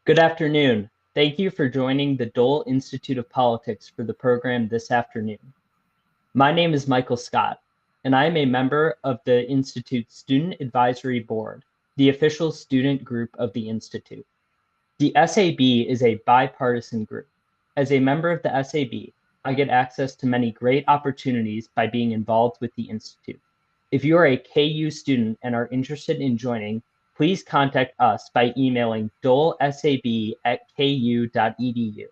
Good afternoon. Thank you for joining the Dole Institute of Politics for the program this afternoon. My name is Michael Scott, and I am a member of the Institute's Student Advisory Board, the official student group of the Institute. The SAB is a bipartisan group. As a member of the SAB, I get access to many great opportunities by being involved with the Institute. If you are a KU student and are interested in joining, please contact us by emailing dolesab@ku.edu.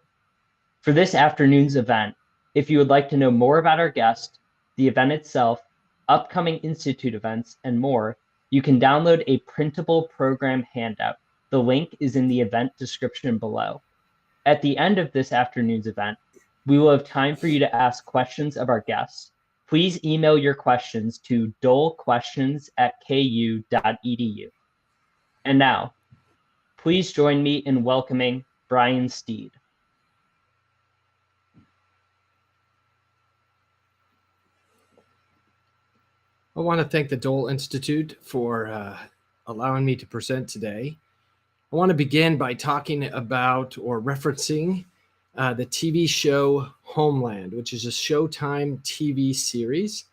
For this afternoon's event, if you would like to know more about our guest, the event itself, upcoming Institute events, and more, you can download a printable program handout. The link is in the event description below. At the end of this afternoon's event, we will have time for you to ask questions of our guests. Please email your questions to dolequestions@ku.edu. And now, please join me in welcoming Brian Steed. I want to thank the Dole Institute for allowing me to present today. I want to begin by talking about or referencing the TV show Homeland, which is a Showtime TV series.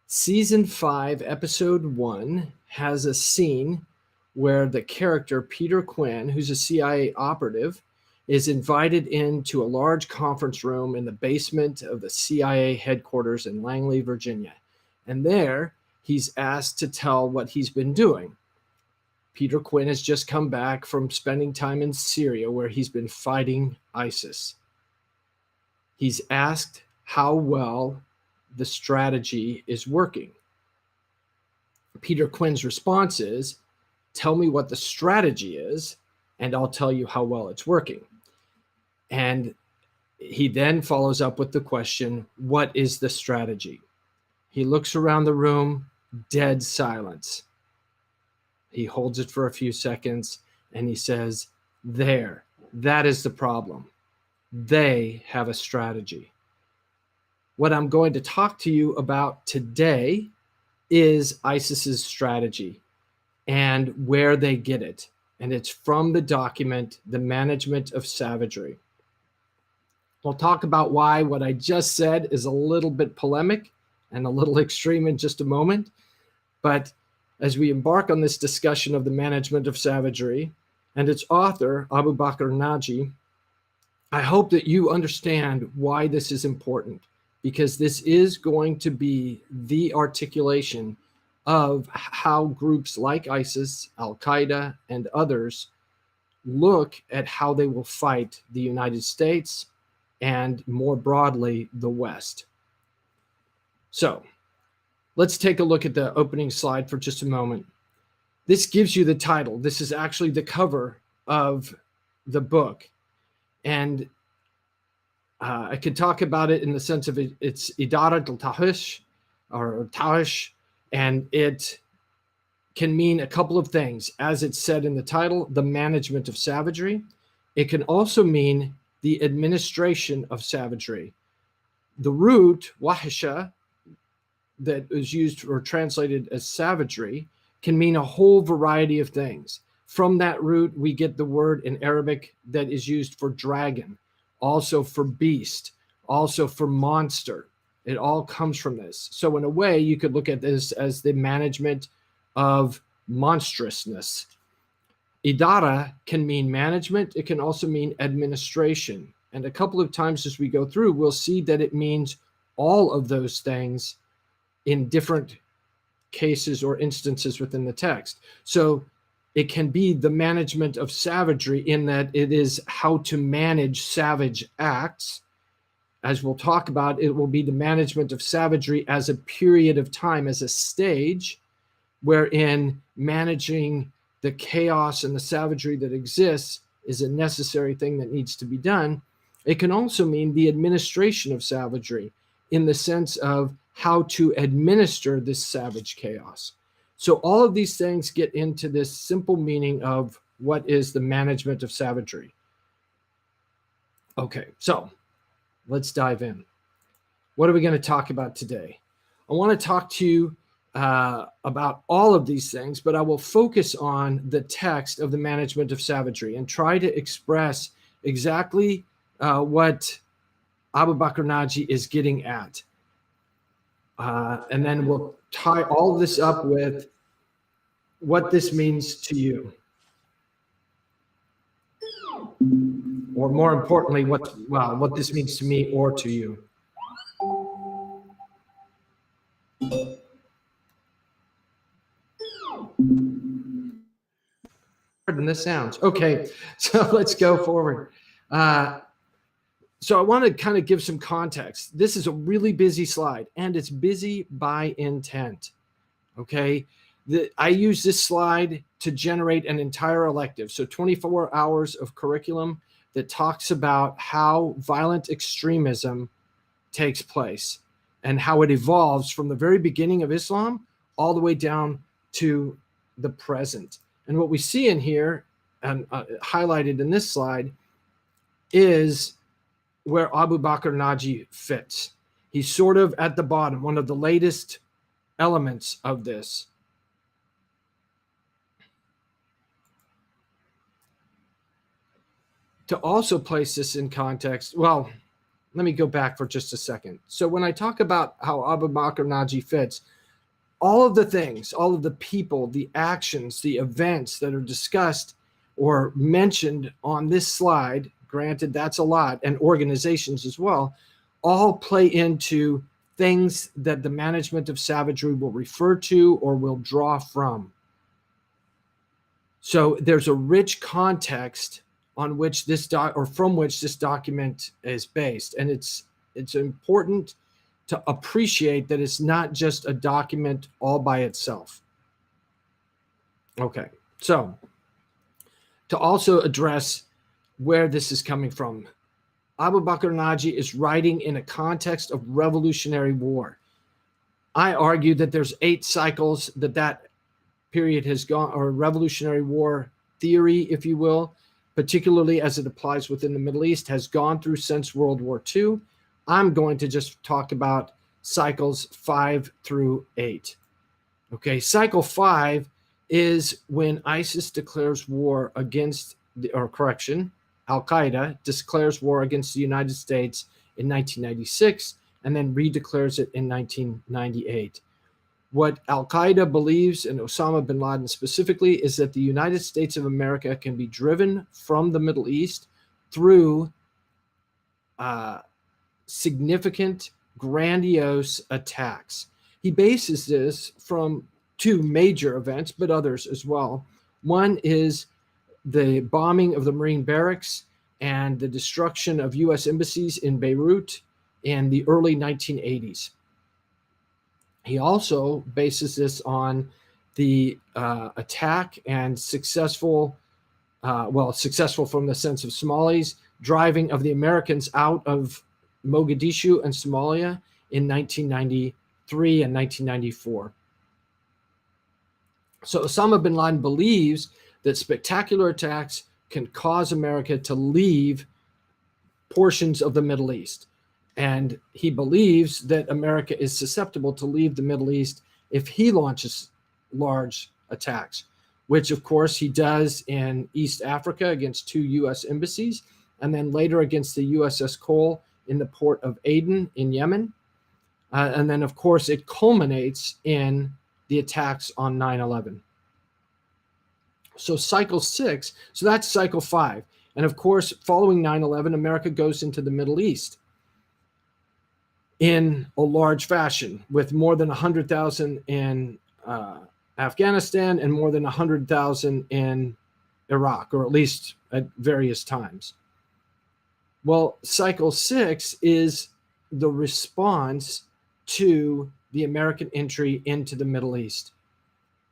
Season 5, Episode 1 has a scene where the character Peter Quinn, who's a CIA operative, is invited into a large conference room in the basement of the CIA headquarters in Langley, Virginia. And there, he's asked to tell what he's been doing. Peter Quinn has just come back from spending time in Syria, where he's been fighting ISIS. He's asked how well the strategy is working. Peter Quinn's response is, "Tell me what the strategy is, and I'll tell you how well it's working." And he then follows up with the question, "What is the strategy?" He looks around the room, dead silence. He holds it for a few seconds and he says, "There, that is the problem. They have a strategy." What I'm going to talk to you about today is ISIS's strategy and where they get it. And it's from the document, The Management of Savagery. We'll talk about why what I just said is a little bit polemic and a little extreme in just a moment. But as we embark on this discussion of the Management of Savagery and its author, Abu Bakr Naji, I hope that you understand why this is important, because this is going to be the articulation of how groups like ISIS, Al-Queda, and others look at how they will fight the United States and more broadly, the West. So let's take a look at the opening slide for just a moment. This gives you the title. This is actually the cover of the book. And I could talk about it in the sense of it's Idara al-Tahish or Tahish, and it can mean a couple of things. As it's said in the title, the management of savagery. It can also mean the administration of savagery. The root, wahisha, that is used or translated as savagery can mean a whole variety of things. From that root, we get the word in Arabic that is used for dragon, also for beast, also for monster. It all comes from this. So in a way, you could look at this as the management of monstrousness. Idara can mean management. It can also mean administration. And a couple of times as we go through, we'll see that it means all of those things in different cases or instances within the text. So it can be the management of savagery in that it is how to manage savage acts. As we'll talk about, it will be the management of savagery as a period of time, as a stage, wherein managing the chaos and the savagery that exists is a necessary thing that needs to be done. It can also mean the administration of savagery in the sense of how to administer this savage chaos. So all of these things get into this simple meaning of what is the management of savagery. Okay, so let's dive in. What are we going to talk about today? I want to talk to you about all of these things, but I will focus on the text of the Management of Savagery and try to express exactly what Abu Bakr Naji is getting at. And then we'll tie all this up with what this means to you. Or more importantly, what this means to me or to you. Pardon the sounds. Okay, so let's go forward. So I want to kind of give some context. This is a really busy slide, and it's busy by intent. Okay, I use this slide to generate an entire elective, so 24 hours of curriculum that talks about how violent extremism takes place and how it evolves from the very beginning of Islam all the way down to the present. And what we see in here, and highlighted in this slide, is where Abu Bakr Naji fits. He's sort of at the bottom, one of the latest elements of this. To also place this in context, well, let me go back for just a second. So when I talk about how Abu Bakr Naji fits, all of the things, all of the people, the actions, the events that are discussed or mentioned on this slide, granted that's a lot, and organizations as well, all play into things that the Management of Savagery will refer to or will draw from. So there's a rich context on which this from which this document is based, and it's important to appreciate that it's not just a document all by itself. Okay, so to also address where this is coming from, Abu Bakr Naji is writing in a context of revolutionary war. I argue that there's 8 cycles that period has gone, or revolutionary war theory, if you will, particularly as it applies within the Middle East, has gone through since World War II. I'm going to just talk about cycles 5 through 8. Okay, cycle 5 is when ISIS declares war against, Al-Queda declares war against the United States in 1996 and then redeclares it in 1998. What Al-Qaeda believes, and Osama bin Laden specifically, is that the United States of America can be driven from the Middle East through significant, grandiose attacks. He bases this from 2 major events, but others as well. One is the bombing of the Marine barracks and the destruction of U.S. embassies in Beirut in the early 1980s. He also bases this on the attack and successful from the sense of Somalis, driving of the Americans out of Mogadishu and Somalia in 1993 and 1994. So Osama bin Laden believes that spectacular attacks can cause America to leave portions of the Middle East. And he believes that America is susceptible to leave the Middle East if he launches large attacks, which of course he does in East Africa against 2 U.S. embassies, and then later against the USS Cole in the port of Aden in Yemen. And then of course it culminates in the attacks on 9/11. So cycle 6, so that's cycle 5. And of course, following 9/11, America goes into the Middle East in a large fashion, with more than 100,000 in Afghanistan and more than 100,000 in Iraq, or at least at various times. Well, cycle 6 is the response to the American entry into the Middle East.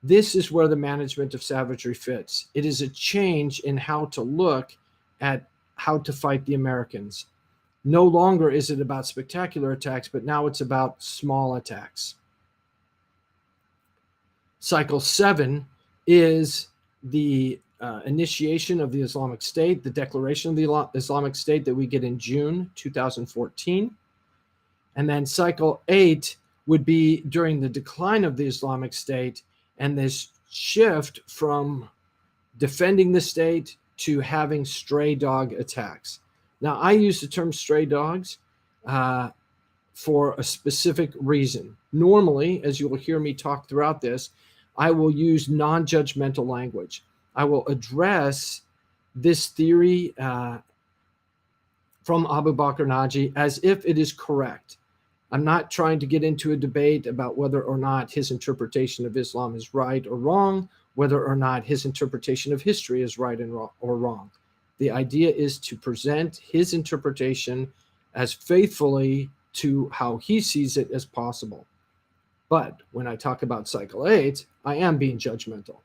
This is where the Management of Savagery fits. It is a change in how to look at how to fight the Americans. No longer is it about spectacular attacks, but now it's about small attacks. Cycle 7 is the initiation of the Islamic State, the declaration of the Islamic State that we get in June 2014. And then cycle 8 would be during the decline of the Islamic State and this shift from defending the state to having stray dog attacks. Now, I use the term stray dogs for a specific reason. Normally, as you will hear me talk throughout this, I will use non-judgmental language. I will address this theory from Abu Bakr Naji as if it is correct. I'm not trying to get into a debate about whether or not his interpretation of Islam is right or wrong, whether or not his interpretation of history is right and or wrong. The idea is to present his interpretation as faithfully to how he sees it as possible. But when I talk about cycle 8, I am being judgmental.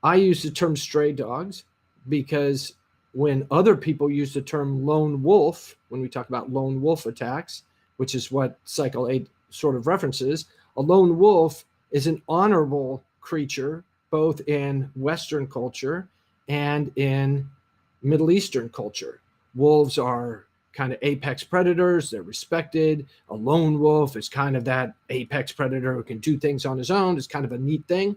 I use the term stray dogs because when other people use the term lone wolf, when we talk about lone wolf attacks, which is what cycle 8 sort of references, a lone wolf is an honorable creature, both in Western culture and in Middle Eastern culture. Wolves are kind of apex predators. They're respected. A lone wolf is kind of that apex predator who can do things on his own. It's kind of a neat thing.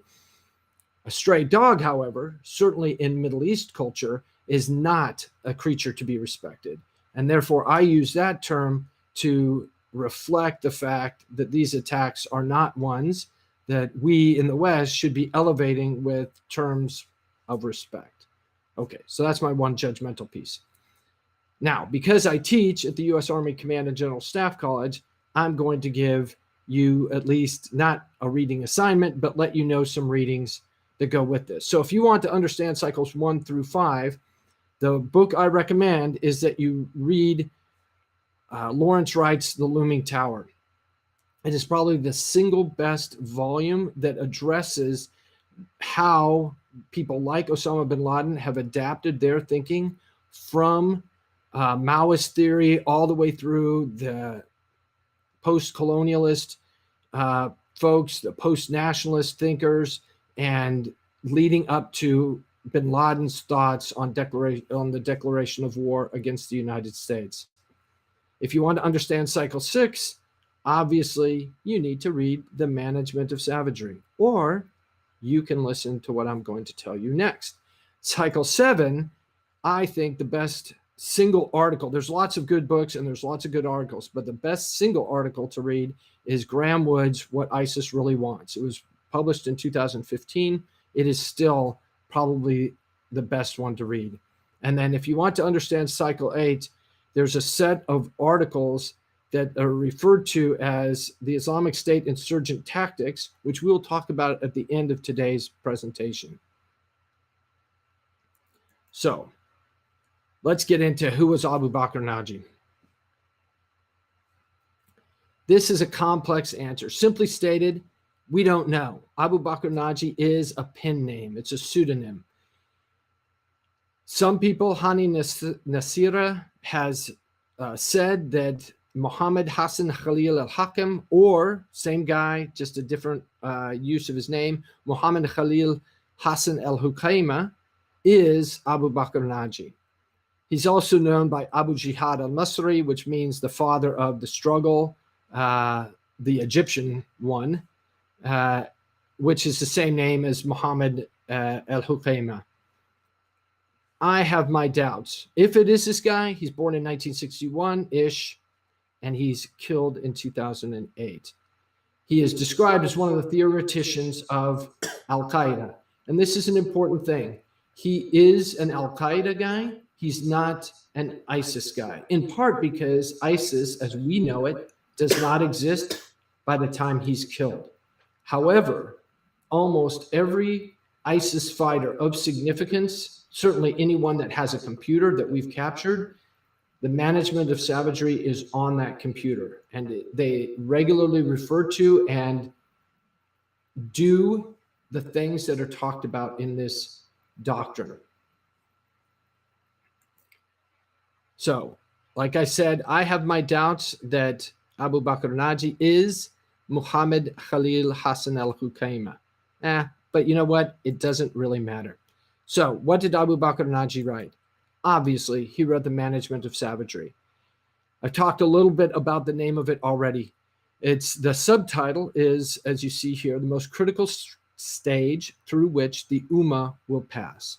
A stray dog, however, certainly in Middle East culture, is not a creature to be respected. And therefore, I use that term to reflect the fact that these attacks are not ones that we in the West should be elevating with terms of respect. Okay, so that's my one judgmental piece. Now, because I teach at the U.S. Army Command and General Staff College, I'm going to give you at least not a reading assignment, but let you know some readings that go with this. So if you want to understand cycles 1 through 5, the book I recommend is that you read Lawrence Wright's The Looming Tower. It is probably the single best volume that addresses how people like Osama bin Laden have adapted their thinking from Maoist theory all the way through the post-colonialist folks, the post-nationalist thinkers, and leading up to bin Laden's thoughts on the declaration of war against the United States. If you want to understand cycle 6, obviously you need to read The Management of Savagery, or you can listen to what I'm going to tell you next. Cycle 7, I think the best single article, there's lots of good books and there's lots of good articles, but the best single article to read is Graham Wood's What ISIS Really Wants. It was published in 2015. It is still probably the best one to read. And then if you want to understand cycle 8, there's a set of articles that are referred to as the Islamic State Insurgent Tactics, which we'll talk about at the end of today's presentation. So let's get into who was Abu Bakr Naji. This is a complex answer. Simply stated, we don't know. Abu Bakr Naji is a pen name. It's a pseudonym. Some people, Hani Nasira has said that Muhammad Hassan Khalil al-Hakim, or same guy, just a different use of his name, Muhammad Khalil Hassan al-Hukaima, is Abu Bakr Naji. He's also known by Abu Jihad al-Masri, which means the father of the struggle, the Egyptian one, which is the same name as Muhammad al-Hukaima. I have my doubts. If it is this guy, he's born in 1961-ish, and he's killed in 2008. He is described as one of the theoreticians of Al-Queda. And this is an important thing. He is an Al-Queda guy. He's not an ISIS guy, in part because ISIS, as we know it, does not exist by the time he's killed. However, almost every ISIS fighter of significance, certainly anyone that has a computer that we've captured, the Management of Savagery is on that computer, and they regularly refer to and do the things that are talked about in this doctrine. So, like I said, I have my doubts that Abu Bakr Naji is Muhammad Khalil Hassan al-Hukaima. But you know what? It doesn't really matter. So, what did Abu Bakr Naji write? Obviously, he wrote The Management of Savagery. I talked a little bit about the name of it already. It's the subtitle is, as you see here, the most critical stage through which the Ummah will pass.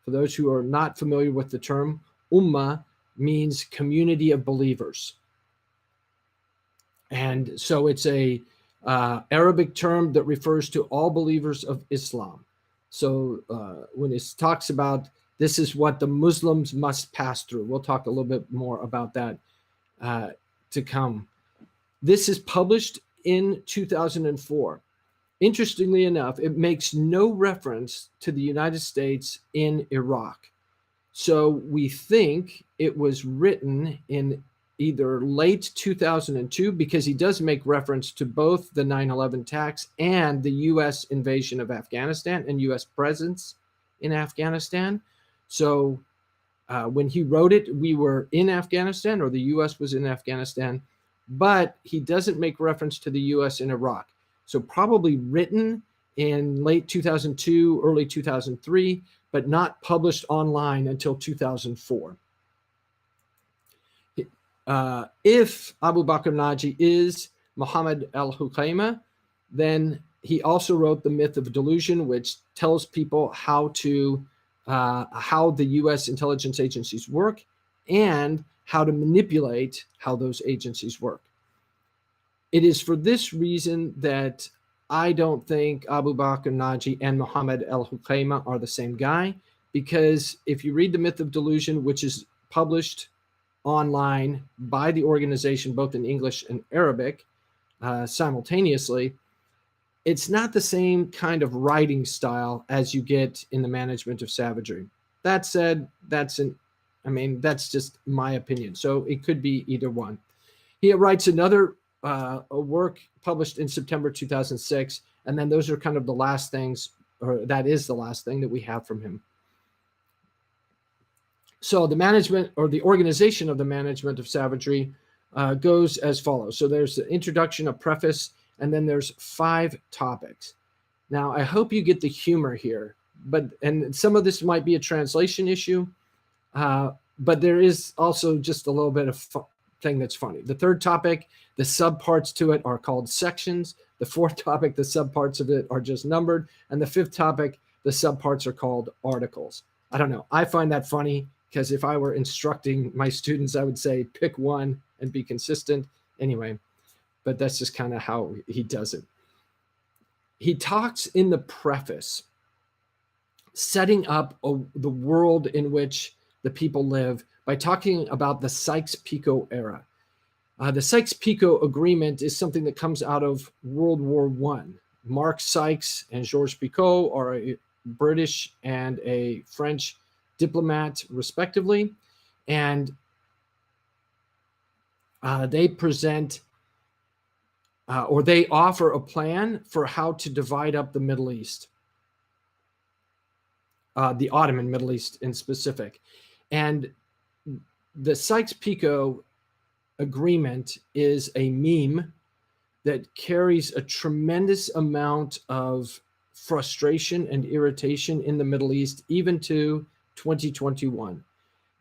For those who are not familiar with the term, Ummah means community of believers. And so it's a Arabic term that refers to all believers of Islam. So when it talks about this is what the Muslims must pass through, we'll talk a little bit more about that to come. This is published in 2004. Interestingly enough, it makes no reference to the United States in Iraq. So we think it was written in either late 2002, because he does make reference to both the 9/11 attacks and the U.S. invasion of Afghanistan and U.S. presence in Afghanistan. So when he wrote it, we were in Afghanistan, or the U.S. was in Afghanistan, but he doesn't make reference to the U.S. in Iraq. So probably written in late 2002, early 2003, but not published online until 2004. If Abu Bakr Naji is Muhammad al-Hukayma, then he also wrote The Myth of Delusion, which tells people how the U.S. intelligence agencies work and how to manipulate how those agencies work. It is for this reason that I don't think Abu Bakr Naji and Muhammad al-Hukayma are the same guy, because if you read The Myth of Delusion, which is published online by the organization, both in English and Arabic simultaneously, it's not the same kind of writing style as you get in the Management of Savagery. That said, that's just my opinion. So it could be either one. He writes another a work published in September 2006, and then those are kind of the last things, or that is the last thing that we have from him. So the management, or the organization of the Management of Savagery, goes as follows. So there's the introduction, a preface, and then there's 5 topics. Now, I hope you get the humor here, and some of this might be a translation issue, but there is also just a little bit of thing that's funny. The 3rd topic, the subparts to it are called sections. The 4th topic, the subparts of it are just numbered. And the 5th topic, the subparts are called articles. I don't know. I find that funny, because if I were instructing my students, I would say pick one and be consistent. Anyway, but that's just kind of how he does it. He talks in the preface, setting up the world in which the people live by talking about the Sykes-Picot era. The Sykes-Picot Agreement is something that comes out of World War I. Mark Sykes and Georges Picot are a British and a French diplomat, respectively, and they present or they offer a plan for how to divide up the Middle East, the Ottoman Middle East in specific. And the Sykes-Picot Agreement is a meme that carries a tremendous amount of frustration and irritation in the Middle East, even to 2021.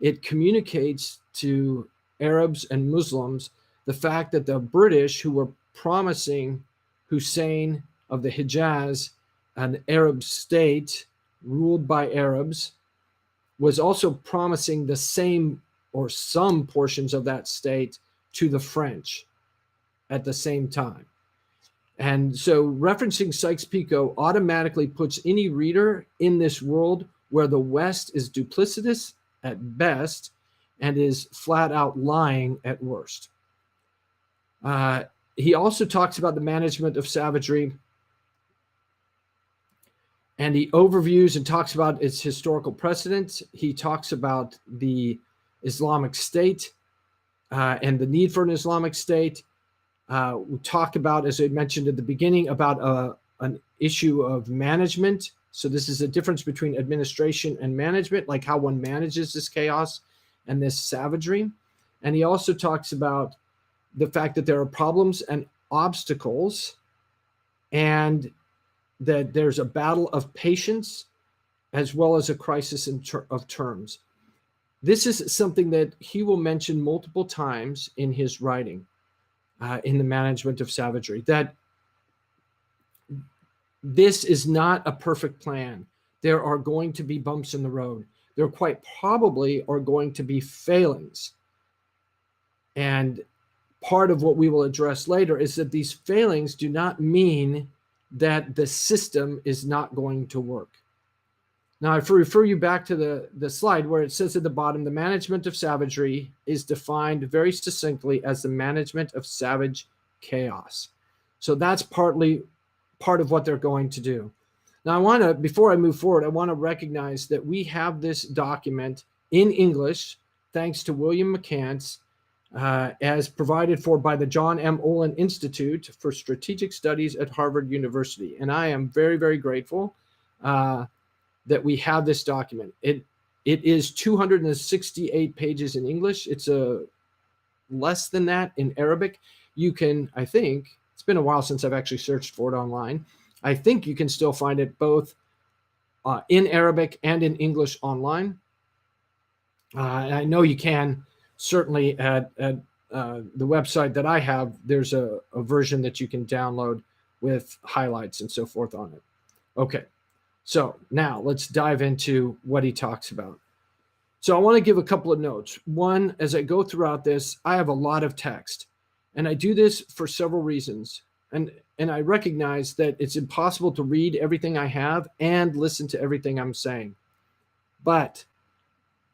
It communicates to Arabs and Muslims the fact that the British, who were promising Hussein of the Hijaz an Arab state ruled by Arabs, was also promising the same or some portions of that state to the French at the same time. And so referencing Sykes-Picot automatically puts any reader in this world where the West is duplicitous at best and is flat out lying at worst. He also talks about the Management of Savagery, and he overviews and talks about its historical precedent. He talks about the Islamic State and the need for an Islamic State. We talk about, as I mentioned at the beginning, about an issue of management. So this is a difference between administration and management, like how one manages this chaos and this savagery. And he also talks about the fact that there are problems and obstacles, and that there's a battle of patience as well as a crisis of terms. This is something that he will mention multiple times in his writing. in the Management of Savagery, that this is not a perfect plan. There are going to be bumps in the road. There quite probably are going to be failings. And part of what we will address later is that these failings do not mean that the system is not going to work. Now, if I refer you back to the slide where it says at the bottom, the management of savagery is defined very succinctly as the management of savage chaos. So that's part of what they're going to do. Now, before I move forward, I want to recognize that we have this document in English, thanks to William McCants, as provided for by the John M. Olin Institute for Strategic Studies at Harvard University. And I am very, very grateful that we have this document. It is 268 pages in English. It's less than that in Arabic. You can, I think, it's been a while since I've actually searched for it online. I think you can still find it both in Arabic and in English online. And I know you can certainly at the website that I have, there's a version that you can download with highlights and so forth on it. Okay, so now let's dive into what he talks about. So I want to give a couple of notes. One, as I go throughout this, I have a lot of text, and I do this for several reasons. And I recognize that it's impossible to read everything I have and listen to everything I'm saying. But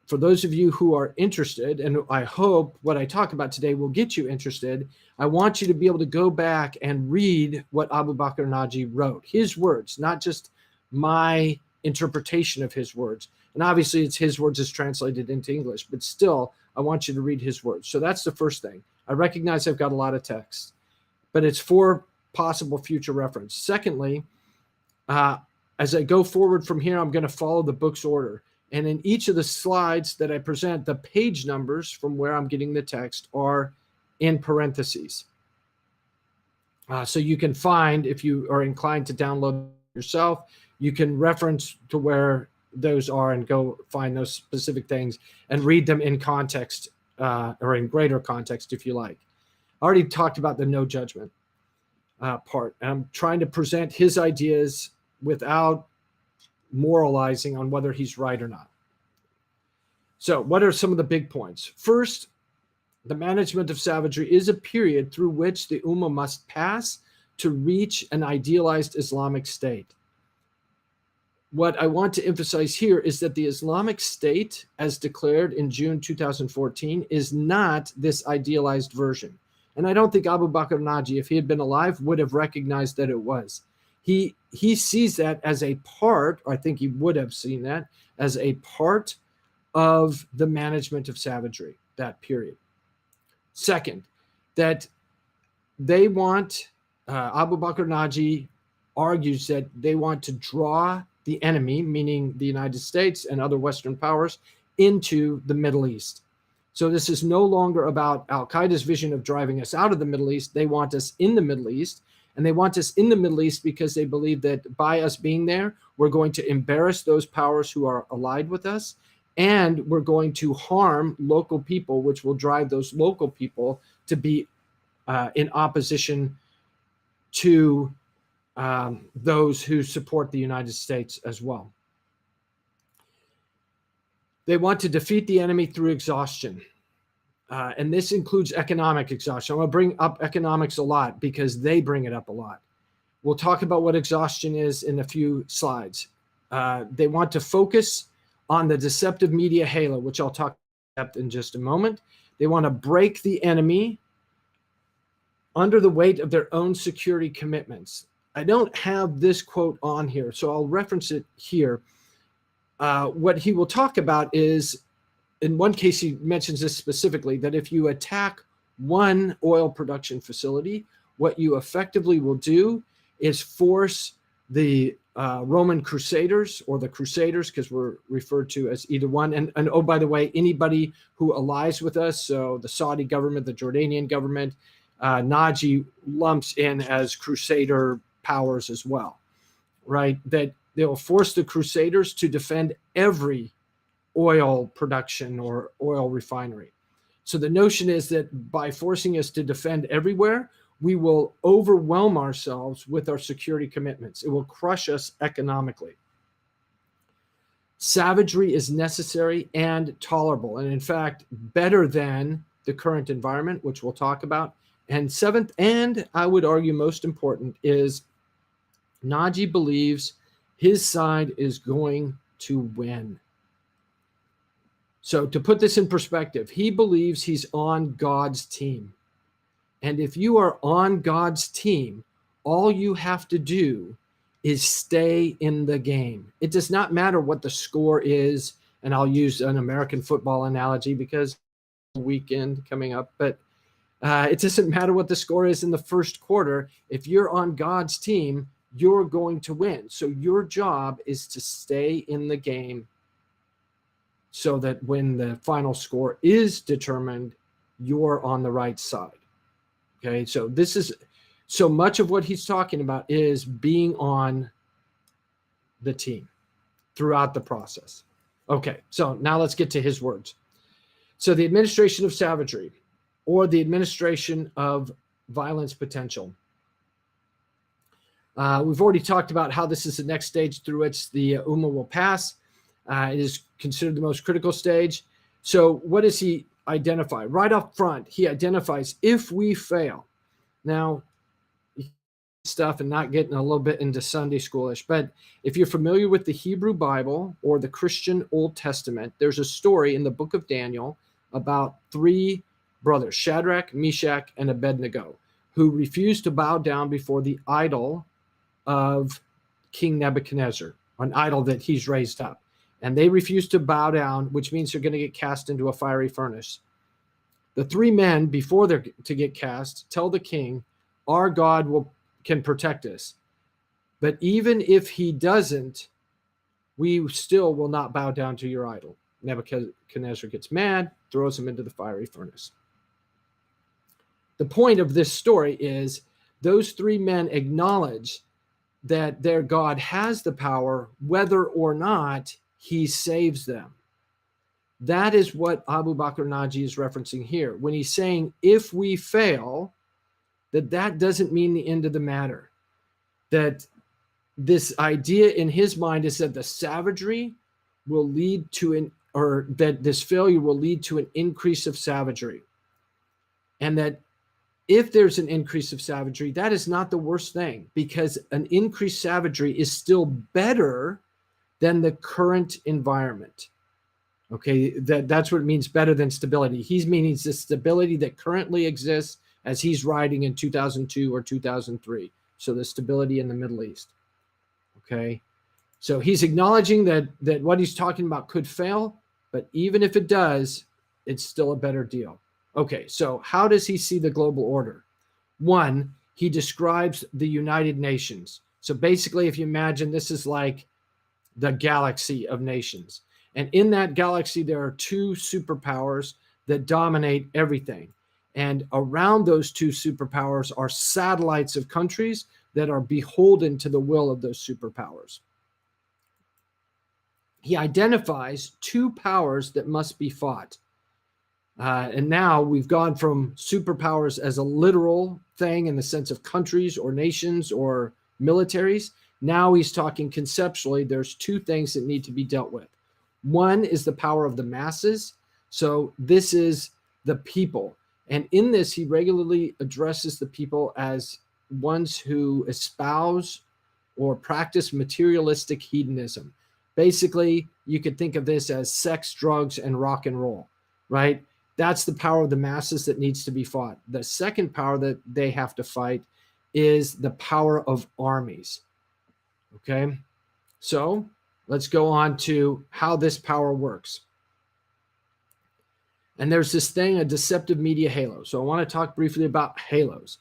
for those of you who are interested, and I hope what I talk about today will get you interested, I want you to be able to go back and read what Abu Bakr Naji wrote, his words, not just my interpretation of his words. And obviously it's his words as translated into English, but still, I want you to read his words. So that's the first thing. I recognize I've got a lot of text, but it's for possible future reference. Secondly, as I go forward from here, I'm going to follow the book's order. And in each of the slides that I present, the page numbers from where I'm getting the text are in parentheses. So you can find, if you are inclined to download yourself, you can reference to where those are and go find those specific things and read them in context or in greater context, if you like. I already talked about the no judgment part. And I'm trying to present his ideas without moralizing on whether he's right or not. So what are some of the big points? First, the management of savagery is a period through which the Ummah must pass to reach an idealized Islamic state. What I want to emphasize here is that the Islamic State, as declared in June 2014, is not this idealized version. And I don't think Abu Bakr Naji, if he had been alive, would have recognized that it was. He sees that as a part, or I think he would have seen that as a part of the management of savagery, that period. Second, that they want, Abu Bakr Naji argues that they want to draw the enemy, meaning the United States and other Western powers, into the Middle East. So this is no longer about Al-Qaeda's vision of driving us out of the Middle East. They want us in the Middle East. And they want us in the Middle East because they believe that by us being there, we're going to embarrass those powers who are allied with us. And we're going to harm local people, which will drive those local people to be in opposition to those who support the United States as well. They want to defeat the enemy through exhaustion. And this includes economic exhaustion. I'm going to bring up economics a lot because they bring it up a lot. We'll talk about what exhaustion is in a few slides. They want to focus on the deceptive media halo, which I'll talk about in just a moment. They want to break the enemy under the weight of their own security commitments. I don't have this quote on here, so I'll reference it here. What he will talk about is, in one case, he mentions this specifically, that if you attack one oil production facility, what you effectively will do is force the Roman Crusaders, or the Crusaders, because we're referred to as either one. And oh, by the way, anybody who allies with us, so the Saudi government, the Jordanian government, Naji lumps in as Crusader powers as well, right? That they'll force the Crusaders to defend every oil production or oil refinery. So the notion is that by forcing us to defend everywhere, we will overwhelm ourselves with our security commitments. It will crush us economically. Savagery is necessary and tolerable, and in fact, better than the current environment, which we'll talk about. And seventh, and I would argue most important, is Naji believes his side is going to win. So to put this in perspective, he believes he's on God's team. And if you are on God's team, all you have to do is stay in the game. It does not matter what the score is. And I'll use an American football analogy because weekend coming up, but it doesn't matter what the score is in the first quarter. If you're on God's team, you're going to win. So your job is to stay in the game so that when the final score is determined, you're on the right side. Okay, so this is so much of what he's talking about is being on the team throughout the process. Okay, so now let's get to his words. So the administration of savagery, or the administration of violence potential. We've already talked about how this is the next stage through which the Ummah will pass. It is considered the most critical stage. So what does he identify? Right up front, he identifies if we fail. Now, stuff and not getting a little bit into Sunday schoolish, but if you're familiar with the Hebrew Bible or the Christian Old Testament, there's a story in the book of Daniel about three brothers, Shadrach, Meshach, and Abednego, who refused to bow down before the idol of King Nebuchadnezzar, an idol that he's raised up. And they refused to bow down, which means they're going to get cast into a fiery furnace. The three men, before they're to get cast, tell the king, our God can protect us. But even if he doesn't, we still will not bow down to your idol. Nebuchadnezzar gets mad, throws him into the fiery furnace. The point of this story is those three men acknowledge that their God has the power, whether or not he saves them. That is what Abu Bakr Naji is referencing here. When he's saying, if we fail, that doesn't mean the end of the matter. That this idea in his mind is that the savagery will lead to that this failure will lead to an increase of savagery. And that if there's an increase of savagery, that is not the worst thing, because an increased savagery is still better than the current environment. Okay, that's what it means, better than stability. He's meaning the stability that currently exists as he's writing in 2002 or 2003. So the stability in the Middle East. Okay, so he's acknowledging that what he's talking about could fail, but even if it does, it's still a better deal. Okay, so how does he see the global order? One, he describes the United Nations. So basically, if you imagine this is like the galaxy of nations. And in that galaxy, there are two superpowers that dominate everything. And around those two superpowers are satellites of countries that are beholden to the will of those superpowers. He identifies two powers that must be fought. And now we've gone from superpowers as a literal thing in the sense of countries or nations or militaries. Now he's talking conceptually. There's two things that need to be dealt with. One is the power of the masses. So this is the people. And in this, he regularly addresses the people as ones who espouse or practice materialistic hedonism. Basically, you could think of this as sex, drugs, and rock and roll, right? That's the power of the masses that needs to be fought. The second power that they have to fight is the power of armies. Okay, so let's go on to how this power works. And there's this thing, a deceptive media halo. So I want to talk briefly about halos.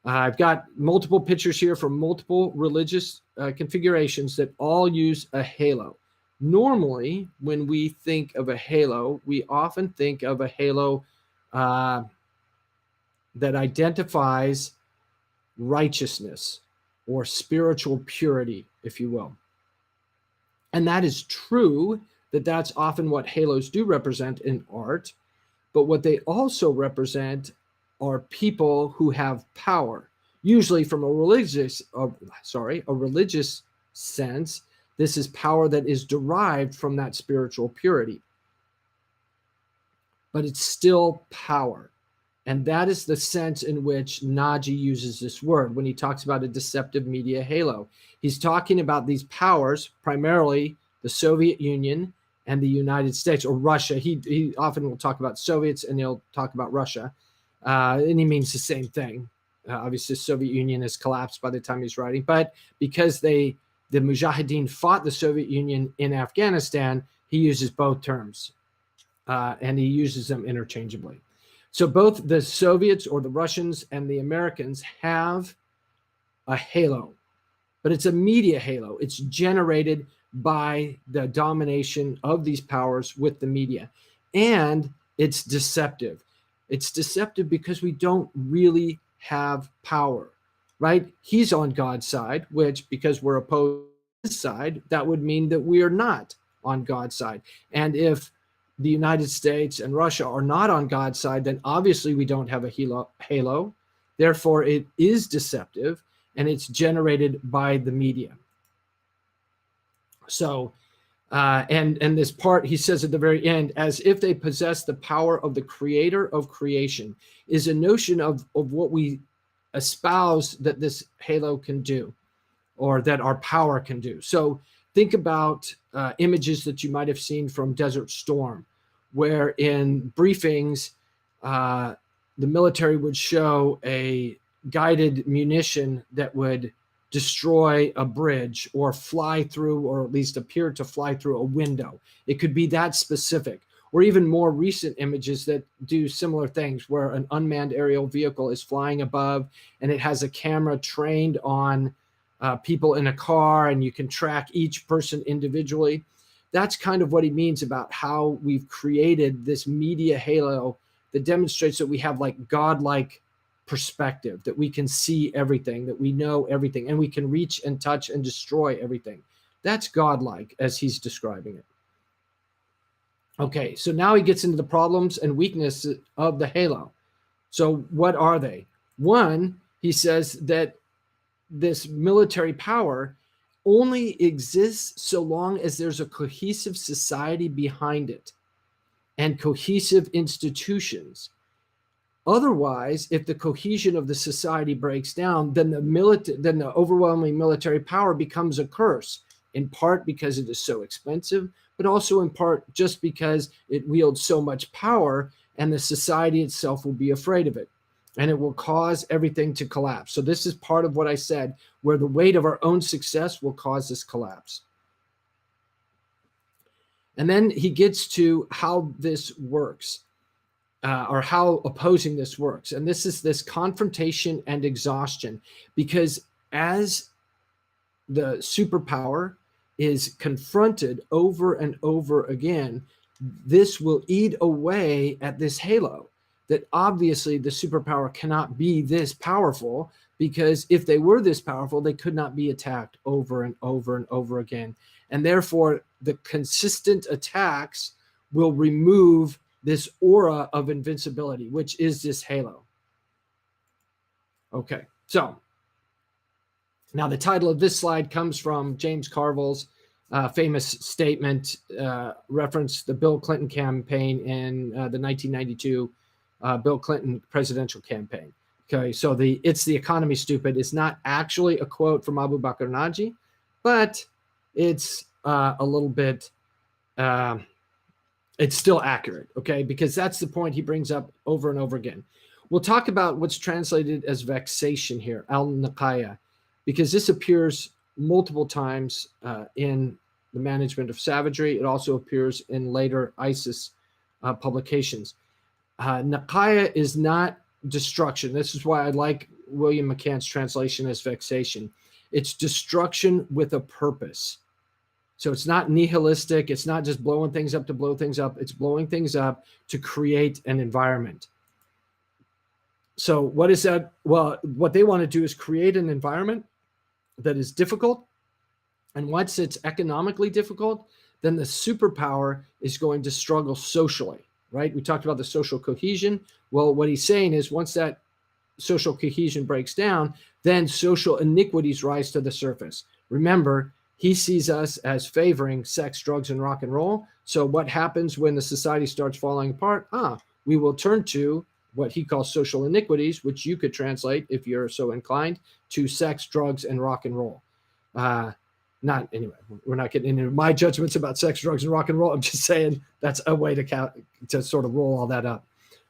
I've got multiple pictures here from multiple religious configurations that all use a halo. Normally, when we think of a halo, we often think of a halo that identifies righteousness or spiritual purity, if you will. And that is true, that's often what halos do represent in art. but what they also represent are people who have power, usually from a religious sense. This is power that is derived from that spiritual purity, but it's still power. And that is the sense in which Naji uses this word when he talks about a deceptive media halo. He's talking about these powers, primarily the Soviet Union and the United States, or Russia. He often will talk about Soviets and he'll talk about Russia. And he means the same thing. Obviously, the Soviet Union has collapsed by the time he's writing. But because the Mujahideen fought the Soviet Union in Afghanistan, he uses both terms. And he uses them interchangeably. So both the Soviets or the Russians and the Americans have a halo, but it's a media halo. It's generated by the domination of these powers with the media. And it's deceptive. It's deceptive because we don't really have power, right? He's on God's side, which, because we're opposed to his side, that would mean that we are not on God's side. And if the United States and Russia are not on God's side, then obviously we don't have a halo. Therefore, it is deceptive, and it's generated by the media. So, and this part, he says at the very end, as if they possess the power of the creator of creation, is a notion of what we espouse that this halo can do, or that our power can do. So think about images that you might have seen from Desert Storm, where in briefings, the military would show a guided munition that would destroy a bridge or fly through, or at least appear to fly through a window. It could be that specific. Or even more recent images that do similar things, where an unmanned aerial vehicle is flying above and it has a camera trained on people in a car, and you can track each person individually. That's kind of what he means about how we've created this media halo that demonstrates that we have like godlike perspective, that we can see everything, that we know everything, and we can reach and touch and destroy everything. That's godlike, as he's describing it. Okay, so now he gets into the problems and weaknesses of the halo. So what are they? One, he says that this military power only exists so long as there's a cohesive society behind it and cohesive institutions. Otherwise, if the cohesion of the society breaks down, then the overwhelming military power becomes a curse, in part because it is so expensive, but also in part just because it wields so much power, and the society itself will be afraid of it, and it will cause everything to collapse. So this is part of what I said, where the weight of our own success will cause this collapse. And then he gets to how this works, or how opposing this works. And this is this confrontation and exhaustion, because as the superpower is confronted over and over again, this will eat away at this halo. That obviously the superpower cannot be this powerful, because if they were this powerful, they could not be attacked over and over and over again. And therefore, the consistent attacks will remove this aura of invincibility, which is this halo. Okay, so now the title of this slide comes from James Carville's famous statement, reference the Bill Clinton campaign in the 1992 Bill Clinton presidential campaign. Okay, so it's the economy stupid. It's not actually a quote from Abu Bakr Naji, but it's a little bit, it's still accurate, okay? Because that's the point he brings up over and over again. We'll talk about what's translated as vexation here, al-naqaya, because this appears multiple times in the Management of Savagery. It also appears in later ISIS publications. Naqaya is not destruction. This is why I like William McCann's translation as vexation. It's destruction with a purpose. So it's not nihilistic. It's not just blowing things up to blow things up. It's blowing things up to create an environment. So what is that? Well, what they want to do is create an environment that is difficult. And once it's economically difficult, then the superpower is going to struggle socially, right? We talked about the social cohesion. Well, what he's saying is once that social cohesion breaks down, then social iniquities rise to the surface. Remember, he sees us as favoring sex, drugs, and rock and roll. So what happens when the society starts falling apart? We will turn to what he calls social iniquities, which you could translate, if you're so inclined, to sex, drugs, and rock and roll. Not anyway, we're not getting into my judgments about sex, drugs, and rock and roll. I'm just saying that's a way to sort of roll all that up.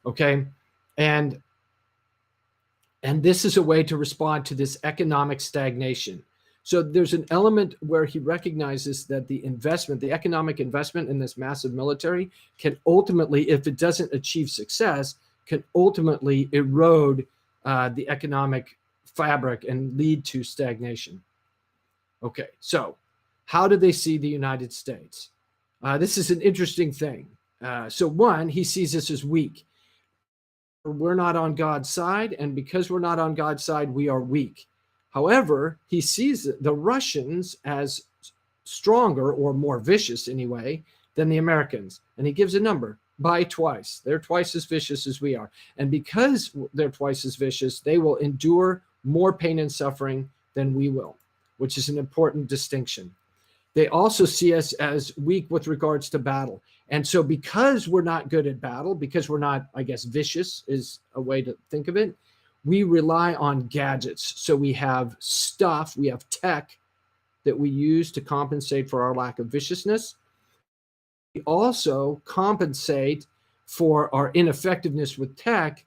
Okay. And this is a way to respond to this economic stagnation. So there's an element where he recognizes that the economic investment in this massive military can ultimately, if it doesn't achieve success, can ultimately erode the economic fabric and lead to stagnation. Okay, so how do they see the United States? This is an interesting thing. So one, he sees us as weak. We're not on God's side, and because we're not on God's side, we are weak. However, he sees the Russians as stronger, or more vicious anyway, than the Americans. And he gives a number, by twice. They're twice as vicious as we are. And because they're twice as vicious, they will endure more pain and suffering than we will, which is an important distinction. They also see us as weak with regards to battle. And so because we're not good at battle, because we're not, I guess, vicious is a way to think of it, we rely on gadgets. So we have stuff, we have tech that we use to compensate for our lack of viciousness. We also compensate for our ineffectiveness with tech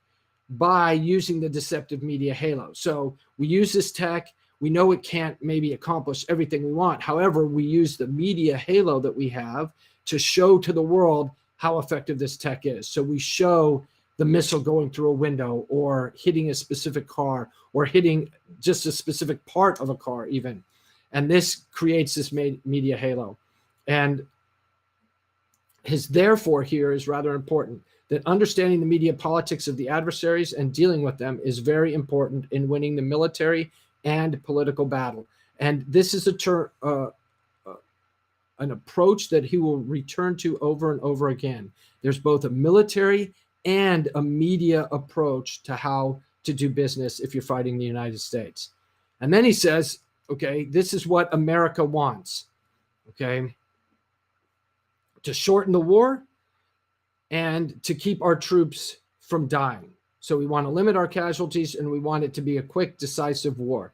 by using the deceptive media halo. So we use this tech. We know it can't maybe accomplish everything we want. However, we use the media halo that we have to show to the world how effective this tech is. So we show the missile going through a window, or hitting a specific car, or hitting just a specific part of a car even. And this creates this media halo. And his therefore here is rather important, that understanding the media politics of the adversaries and dealing with them is very important in winning the military and political battle. And this is an approach that he will return to over and over again. There's both a military and a media approach to how to do business if you're fighting the United States. And then he says, okay, this is what America wants, okay, to shorten the war and to keep our troops from dying. So we want to limit our casualties, and we want it to be a quick, decisive war.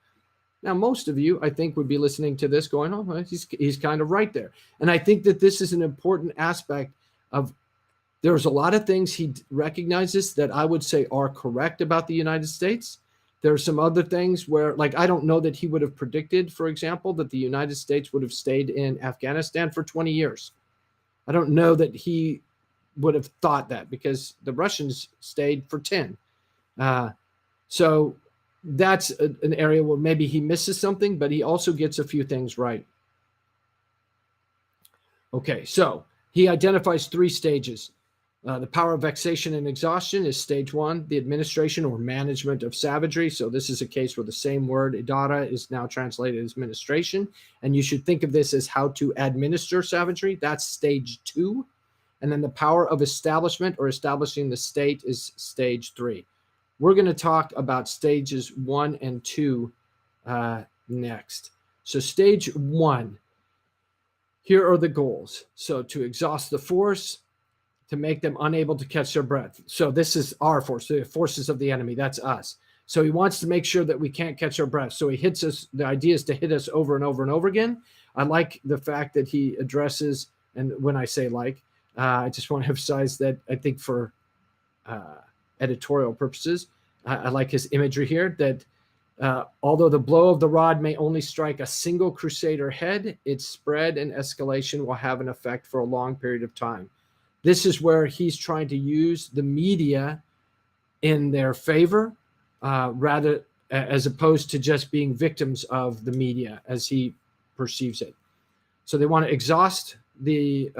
Now, most of you, I think, would be listening to this going, oh, he's kind of right there. And I think that this is an important aspect of, there's a lot of things he recognizes that I would say are correct about the United States. There are some other things where, like, I don't know that he would have predicted, for example, that the United States would have stayed in Afghanistan for 20 years. I don't know that he would have thought that, because the Russians stayed for 10. So that's an area where maybe he misses something, but he also gets a few things right. Okay, so he identifies 3 stages. The power of vexation and exhaustion is stage 1, the administration or management of savagery. So this is a case where the same word, OODA, is now translated as administration. And you should think of this as how to administer savagery. That's stage 2. And then the power of establishment or establishing the state is stage 3. We're going to talk about stages 1 and 2 next. So stage 1, here are the goals. So to exhaust the force, to make them unable to catch their breath. So this is our force, the forces of the enemy, that's us. So he wants to make sure that we can't catch our breath. So he hits us, the idea is to hit us over and over and over again. I like the fact that he addresses, and when I say like, I just want to emphasize that I think for editorial purposes, I like his imagery here, that although the blow of the rod may only strike a single crusader head, its spread and escalation will have an effect for a long period of time. This is where he's trying to use the media in their favor, rather as opposed to just being victims of the media as he perceives it. So they want to exhaust the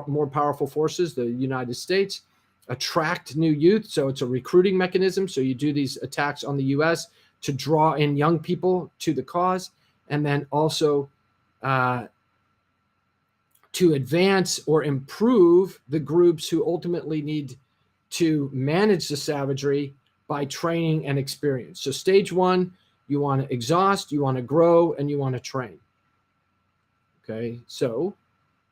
more powerful forces, the United States, attract new youth. So it's a recruiting mechanism. So you do these attacks on the U.S. to draw in young people to the cause, and then also to advance or improve the groups who ultimately need to manage the savagery by training and experience. So stage one, you want to exhaust, you want to grow, and you want to train. Okay, so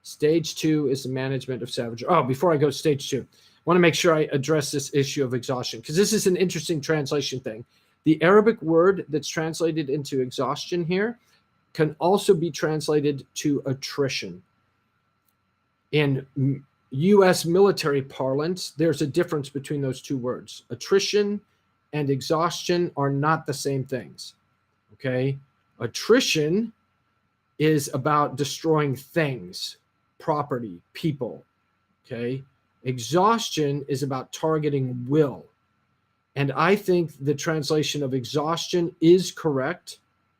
stage two is the management of savagery. Oh, before I go to stage two, I want to make sure I address this issue of exhaustion, because this is an interesting translation thing. The Arabic word that's translated into exhaustion here can also be translated to attrition. In US military parlance, there's a difference between those two words. Attrition and exhaustion are not the same things. Okay? Attrition is about destroying things, property, people. Okay? Exhaustion is about targeting will. And I think the translation of exhaustion is correct,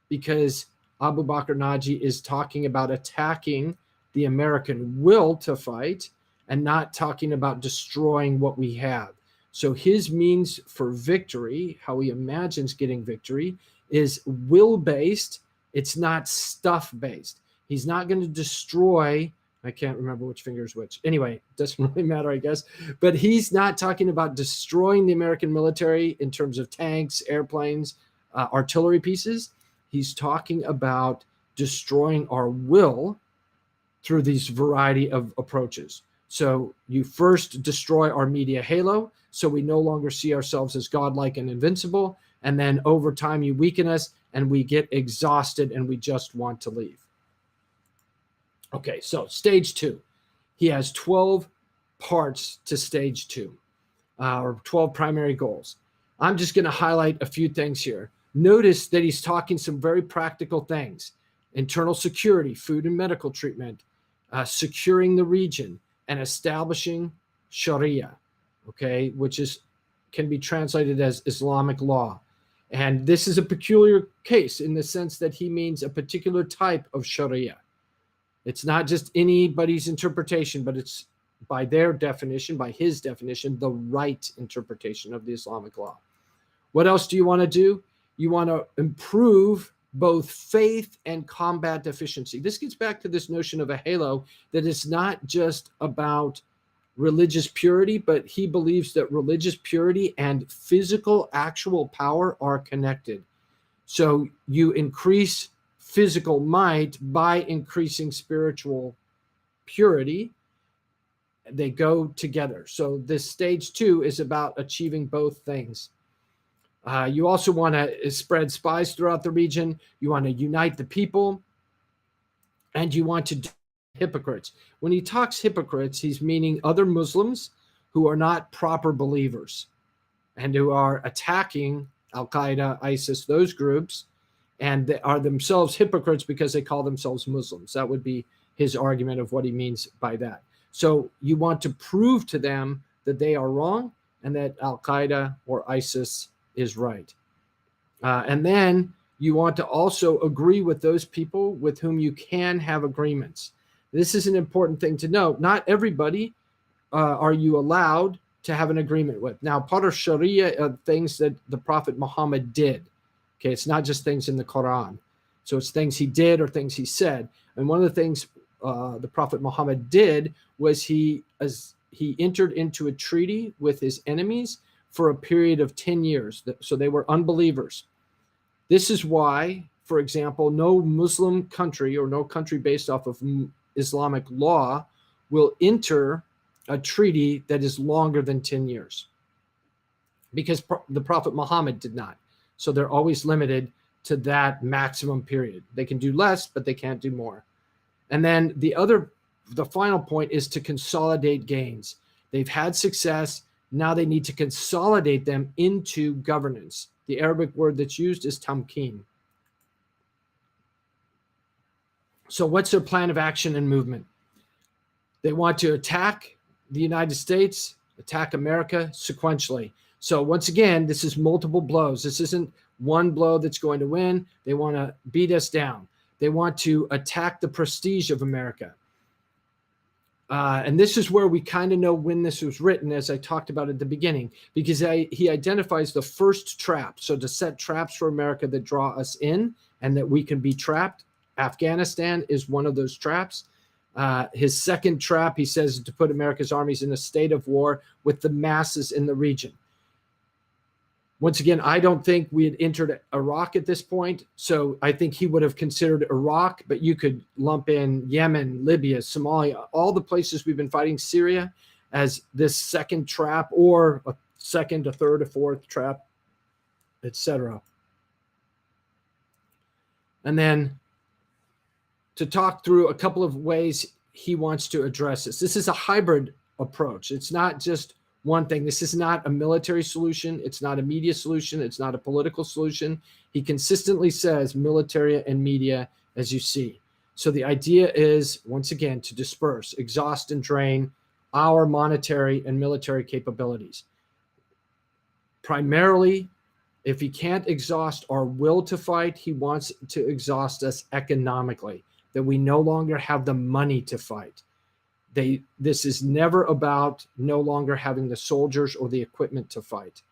because Abu Bakr Naji is talking about attacking the American will to fight and not talking about destroying what we have. So his means for victory, how he imagines getting victory, is will-based. It's not stuff-based. He's not going to destroy, I can't remember which finger is which. Anyway, it doesn't really matter, I guess. But he's not talking about destroying the American military in terms of tanks, airplanes, artillery pieces. He's talking about destroying our will through these variety of approaches. So you first destroy our media halo, so we no longer see ourselves as godlike and invincible. And then over time, you weaken us and we get exhausted and we just want to leave. Okay, so stage two. He has 12 parts to stage two, or 12 primary goals. I'm just going to highlight a few things here. Notice that he's talking some very practical things: internal security, food and medical treatment, securing the region, and establishing Sharia, okay, which can be translated as Islamic law. And this is a peculiar case in the sense that he means a particular type of Sharia. It's not just anybody's interpretation, but it's by their definition, by his definition, the right interpretation of the Islamic law. What else do you want to do? You want to improve both faith and combat efficiency. This gets back to this notion of a halo, that it's not just about religious purity, but he believes that religious purity and physical actual power are connected. So you increase physical might by increasing spiritual purity. They go together. So this stage two is about achieving both things. You also want to spread spies throughout the region. You want to unite the people, and you want to do hypocrites. When he talks hypocrites, he's meaning other Muslims who are not proper believers and who are attacking Al-Queda, ISIS, those groups, and they are themselves hypocrites because they call themselves Muslims. That would be his argument of what he means by that. So you want to prove to them that they are wrong and that Al-Queda or ISIS is right. And then you want to also agree with those people with whom you can have agreements. This is an important thing to note. Not everybody are you allowed to have an agreement with. Now, part of Sharia are things that the Prophet Muhammad did. Okay, it's not just things in the Quran. So it's things he did or things he said. And one of the things the Prophet Muhammad did was he entered into a treaty with his enemies for a period of 10 years. So they were unbelievers. This is why, for example, no Muslim country or no country based off of Islamic law will enter a treaty that is longer than 10 years, because the Prophet Muhammad did not. So they're always limited to that maximum period. They can do less, but they can't do more. And then the final point is to consolidate gains. They've had success. Now they need to consolidate them into governance. The Arabic word that's used is tamkin. So what's their plan of action and movement? They want to attack the United States, attack America sequentially. So once again, this is multiple blows. This isn't one blow that's going to win. They want to beat us down. They want to attack the prestige of America. And this is where we kind of know when this was written, as I talked about at the beginning, because he identifies the first trap. So to set traps for America that draw us in and that we can be trapped. Afghanistan is one of those traps. His second trap, he says, to put America's armies in a state of war with the masses in the region. Once again, I don't think we had entered Iraq at this point. So I think he would have considered Iraq, but you could lump in Yemen, Libya, Somalia, all the places we've been fighting, Syria, as this second trap, or a second, a third, a fourth trap, etc. And then to talk through a couple of ways he wants to address this. This is a hybrid approach. It's not just one thing. This is not a military solution. It's not a media solution. It's not a political solution. He consistently says military and media, as you see. So the idea is, once again, to disperse, exhaust, and drain our monetary and military capabilities. Primarily, if he can't exhaust our will to fight, he wants to exhaust us economically, that we no longer have the money to fight. This is never about no longer having the soldiers or the equipment to fight.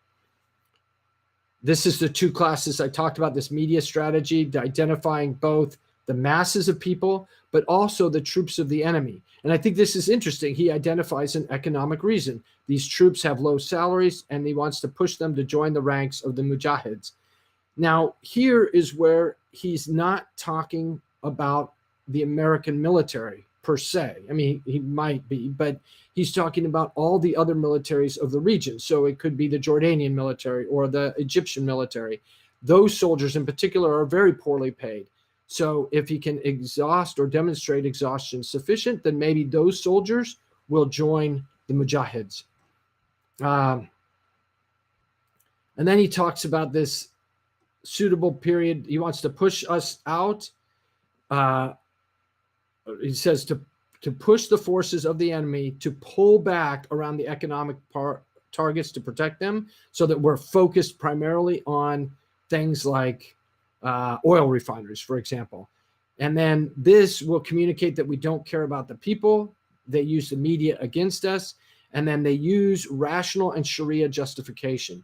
This is the two classes I talked about, this media strategy, identifying both the masses of people, but also the troops of the enemy. And I think this is interesting. He identifies an economic reason. These troops have low salaries, and he wants to push them to join the ranks of the Mujahids. Now, here is where he's not talking about the American military per se. I mean, he might be, but he's talking about all the other militaries of the region. So it could be the Jordanian military or the Egyptian military. Those soldiers in particular are very poorly paid. So if he can exhaust or demonstrate exhaustion sufficient, then maybe those soldiers will join the Mujahids. And then he talks about this suitable period. He wants to push us out. He says to push the forces of the enemy to pull back around the economic targets to protect them, so that we're focused primarily on things like oil refineries, for example. And then this will communicate that we don't care about the people. They use the media against us. And then they use rational and Sharia justification.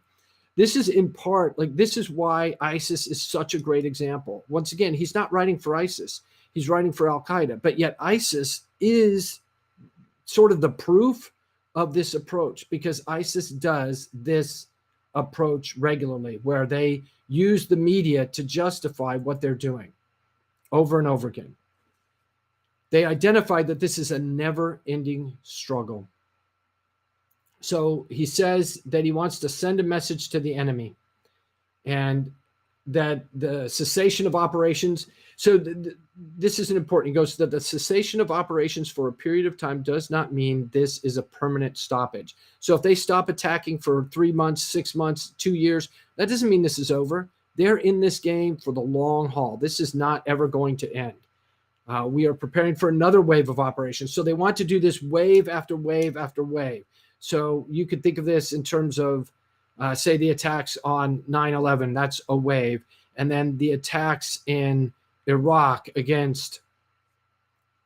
This is in part, this is why ISIS is such a great example. Once again, he's not writing for ISIS. He's writing for Al-Qaeda. But yet ISIS is sort of the proof of this approach, because ISIS does this approach regularly, where they use the media to justify what they're doing over and over again. They identified that this is a never-ending struggle. So he says that he wants to send a message to the enemy, and that the cessation of operations. So this is important. He goes that the cessation of operations for a period of time does not mean this is a permanent stoppage. So if they stop attacking for 3 months, 6 months, 2 years, that doesn't mean this is over. They're in this game for the long haul. This is not ever going to end. We are preparing for another wave of operations. So they want to do this wave after wave after wave. So you could think of this in terms of, say, the attacks on 9/11, that's a wave. And then the attacks in Iraq against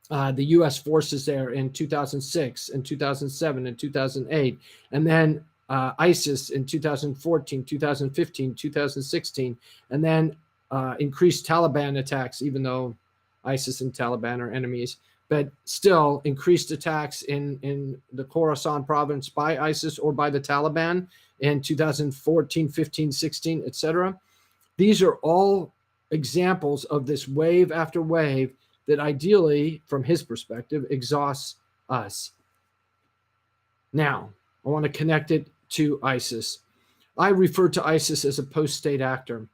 the U.S. forces there in 2006 and 2007 and 2008. And then ISIS in 2014, 2015, 2016. And then increased Taliban attacks, even though ISIS and Taliban are enemies. But still increased attacks in the Khorasan province by ISIS or by the Taliban in 2014, 15, 16, etc. These are all examples of this wave after wave that ideally, from his perspective, exhausts us. Now, I want to connect it to ISIS. I refer to ISIS as a post-state actor.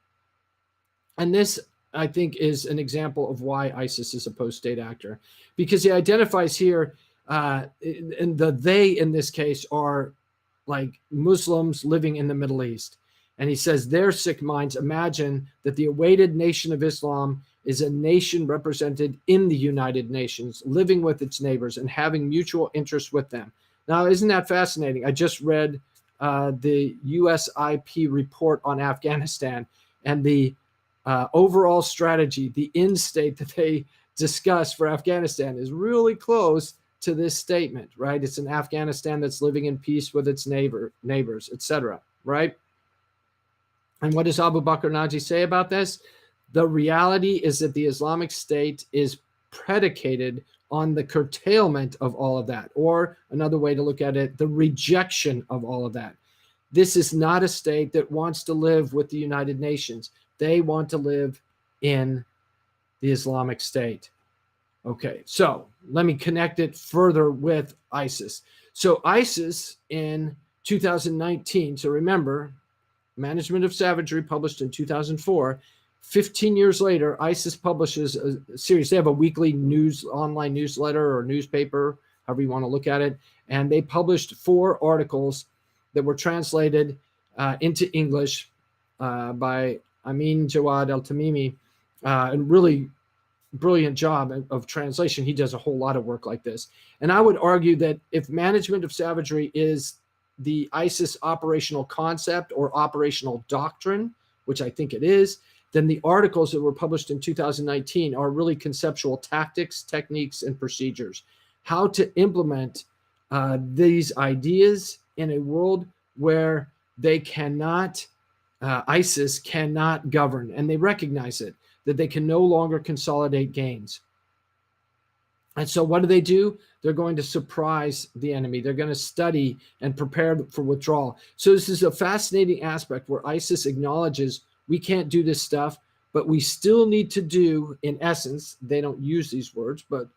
And this, I think, is an example of why ISIS is a post-state actor, because he identifies here, and they in this case are like Muslims living in the Middle East. And he says their sick minds imagine that the awaited nation of Islam is a nation represented in the United Nations, living with its neighbors and having mutual interests with them. Now, isn't that fascinating? I just read the USIP report on Afghanistan, and the overall strategy, the end state that they discuss for Afghanistan is really close to this statement, right? It's an Afghanistan that's living in peace with its neighbors, etc., right? And what does Abu Bakr Naji say about this? The reality is that the Islamic State is predicated on the curtailment of all of that, or another way to look at it, the rejection of all of that. This is not a state that wants to live with the United Nations. They want to live in the Islamic State. Okay, so let me connect it further with ISIS. So ISIS in 2019, so remember, Management of Savagery published in 2004. 15 years later, ISIS publishes a series. They have a weekly online newsletter or newspaper, however you want to look at it. And they published 4 articles that were translated into English by Amin Jawad Al-Tamimi, and really brilliant job of translation. He does a whole lot of work like this. And I would argue that if Management of Savagery is the ISIS operational concept or operational doctrine, which I think it is, then the articles that were published in 2019 are really conceptual tactics, techniques, and procedures. How to implement these ideas in a world where they cannot, ISIS cannot govern, and they recognize it, that they can no longer consolidate gains. And so what do? They're going to surprise the enemy. They're going to study and prepare for withdrawal. So this is a fascinating aspect where ISIS acknowledges we can't do this stuff, but we still need to do, in essence, they don't use these words, but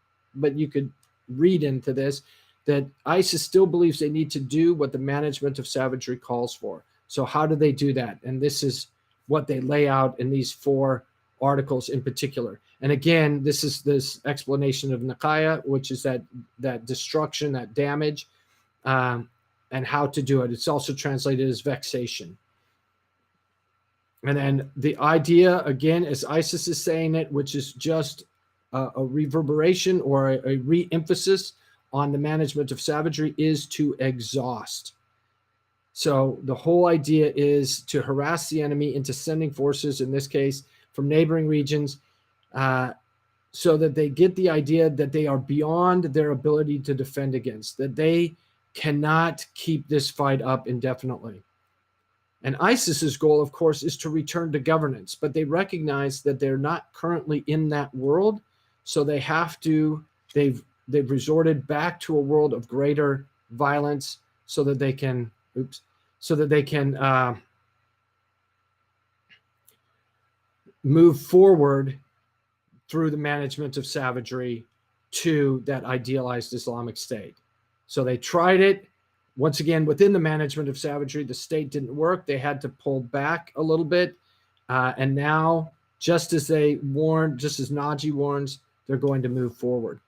you could read into this, that ISIS still believes they need to do what the Management of Savagery calls for. So how do they do that? And this is what they lay out in these 4 articles in particular. And again, this is this explanation of Nakaya, which is that destruction, that damage, and how to do it. It's also translated as vexation. And then the idea, again, as ISIS is saying it, which is just a reverberation or a re-emphasis on the Management of Savagery, is to exhaust. So the whole idea is to harass the enemy into sending forces, in this case, from neighboring regions, so that they get the idea that they are beyond their ability to defend against, that they cannot keep this fight up indefinitely. And ISIS's goal, of course, is to return to governance, but they recognize that they're not currently in that world, so they have to, they've resorted back to a world of greater violence so that they can, move forward through the Management of Savagery to that idealized Islamic State. So they tried it. Once again, within the Management of Savagery, the state didn't work. They had to pull back a little bit. And now, just as they warned, just as Naji warns, they're going to move forward.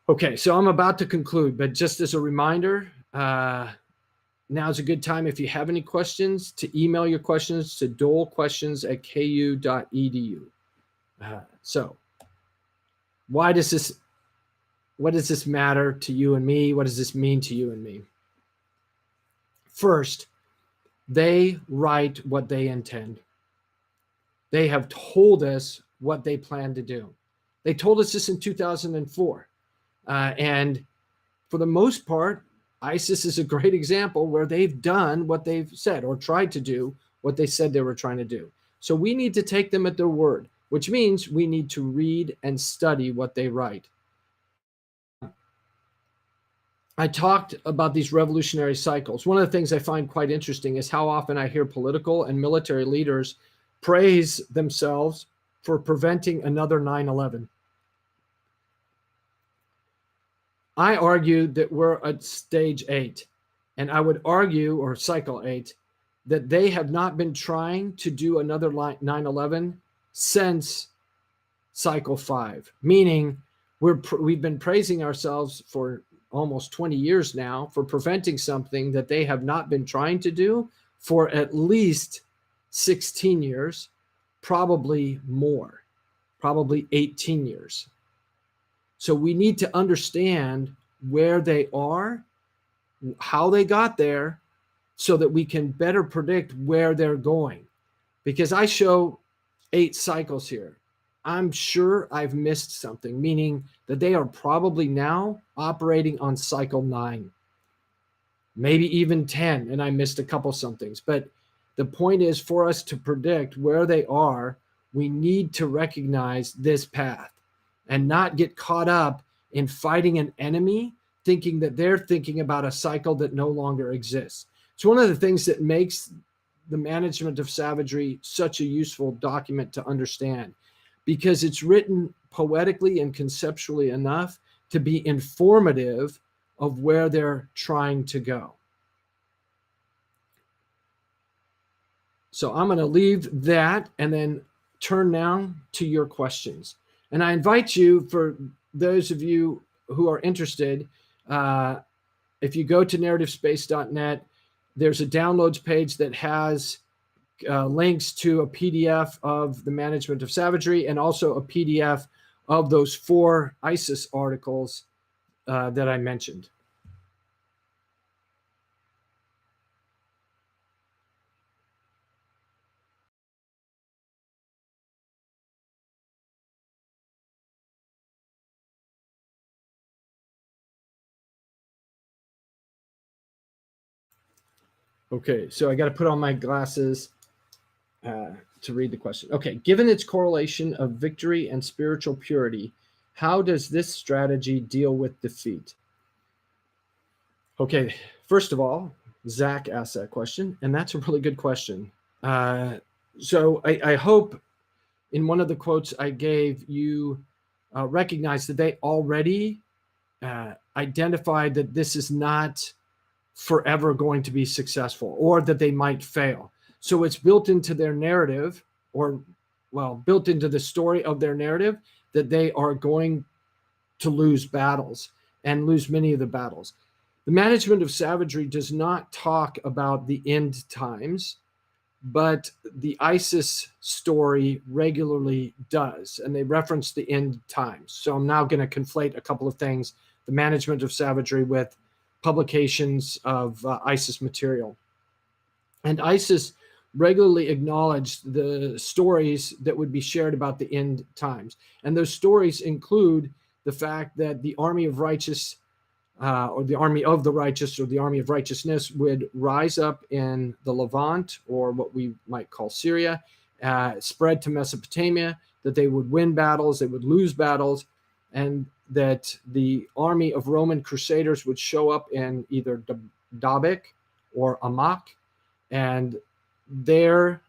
Okay, so I'm about to conclude, but just as a reminder, now's a good time, if you have any questions, to email your questions to dolequestions@ku.edu. So what does this matter to you and me? What does this mean to you and me? First, they write what they intend. They have told us what they plan to do. They told us this in 2004. And for the most part, ISIS is a great example where they've done what they've said, or tried to do what they said they were trying to do. So we need to take them at their word, which means we need to read and study what they write. I talked about these revolutionary cycles. One of the things I find quite interesting is how often I hear political and military leaders praise themselves for preventing another 9/11. I argue that we're at stage 8, and I would argue, or cycle 8, that they have not been trying to do another 9/11 since cycle 5, meaning we've been praising ourselves for almost 20 years now for preventing something that they have not been trying to do for at least 16 years, probably more, probably 18 years. So we need to understand where they are, how they got there, so that we can better predict where they're going. Because I show 8 cycles here. I'm sure I've missed something, meaning that they are probably now operating on cycle 9, maybe even 10, and I missed a couple somethings. But the point is, for us to predict where they are, we need to recognize this path. and not get caught up in fighting an enemy, thinking that they're thinking about a cycle that no longer exists. It's one of the things that makes the Management of Savagery such a useful document to understand, because it's written poetically and conceptually enough to be informative of where they're trying to go. So I'm going to leave that and then turn now to your questions. And I invite you, for those of you who are interested, if you go to narrativespace.net, there's a downloads page that has links to a PDF of the Management of Savagery and also a PDF of those 4 ISIS articles that I mentioned. Okay, so I got to put on my glasses to read the question. Okay, given its correlation of victory and spiritual purity, how does this strategy deal with defeat? Okay, first of all, Zach asked that question, and that's a really good question. So I hope in one of the quotes I gave, you recognize that they already identified that this is not forever going to be successful, or that they might fail. So it's built into their narrative, or built into the story of their narrative, that they are going to lose battles and lose many of the battles. The Management of Savagery does not talk about the end times, but the ISIS story regularly does, and they reference the end times. So I'm now going to conflate a couple of things, the Management of Savagery with publications of ISIS material. And ISIS regularly acknowledged the stories that would be shared about the end times. And those stories include the fact that the army of righteous, or the army of the righteous, or the army of righteousness would rise up in the Levant, or what we might call Syria, spread to Mesopotamia, that they would win battles, they would lose battles, and that the army of Roman crusaders would show up in either Dabek or Amak, and there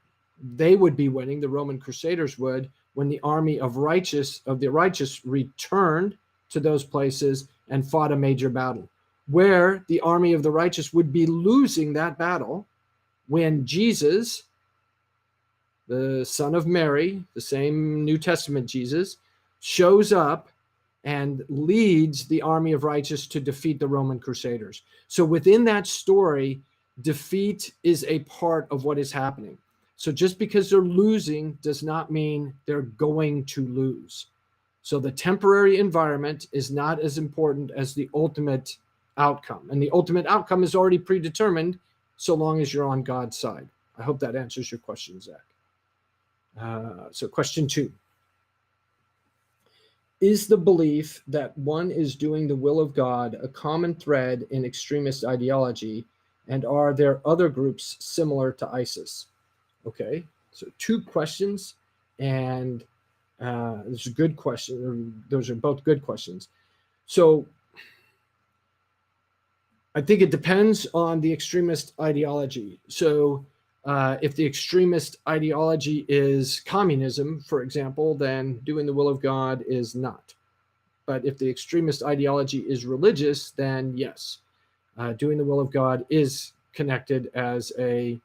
they would be winning, the Roman crusaders would, when the army of the righteous returned to those places and fought a major battle, where the army of the righteous would be losing that battle when Jesus, the son of Mary, the same New Testament Jesus, shows up and leads the army of righteous to defeat the Roman crusaders. So within that story, defeat is a part of what is happening. So just because they're losing does not mean they're going to lose. So the temporary environment is not as important as the ultimate outcome. And the ultimate outcome is already predetermined so long as you're on God's side. I hope that answers your question, Zach. So question 2. Is the belief that one is doing the will of God a common thread in extremist ideology, and are there other groups similar to ISIS? Okay, so 2 questions, and those are good questions. Those are both good questions. So I think it depends on the extremist ideology. So if the extremist ideology is communism, for example, then doing the will of God is not. But if the extremist ideology is religious, then yes, doing the will of God is connected as a,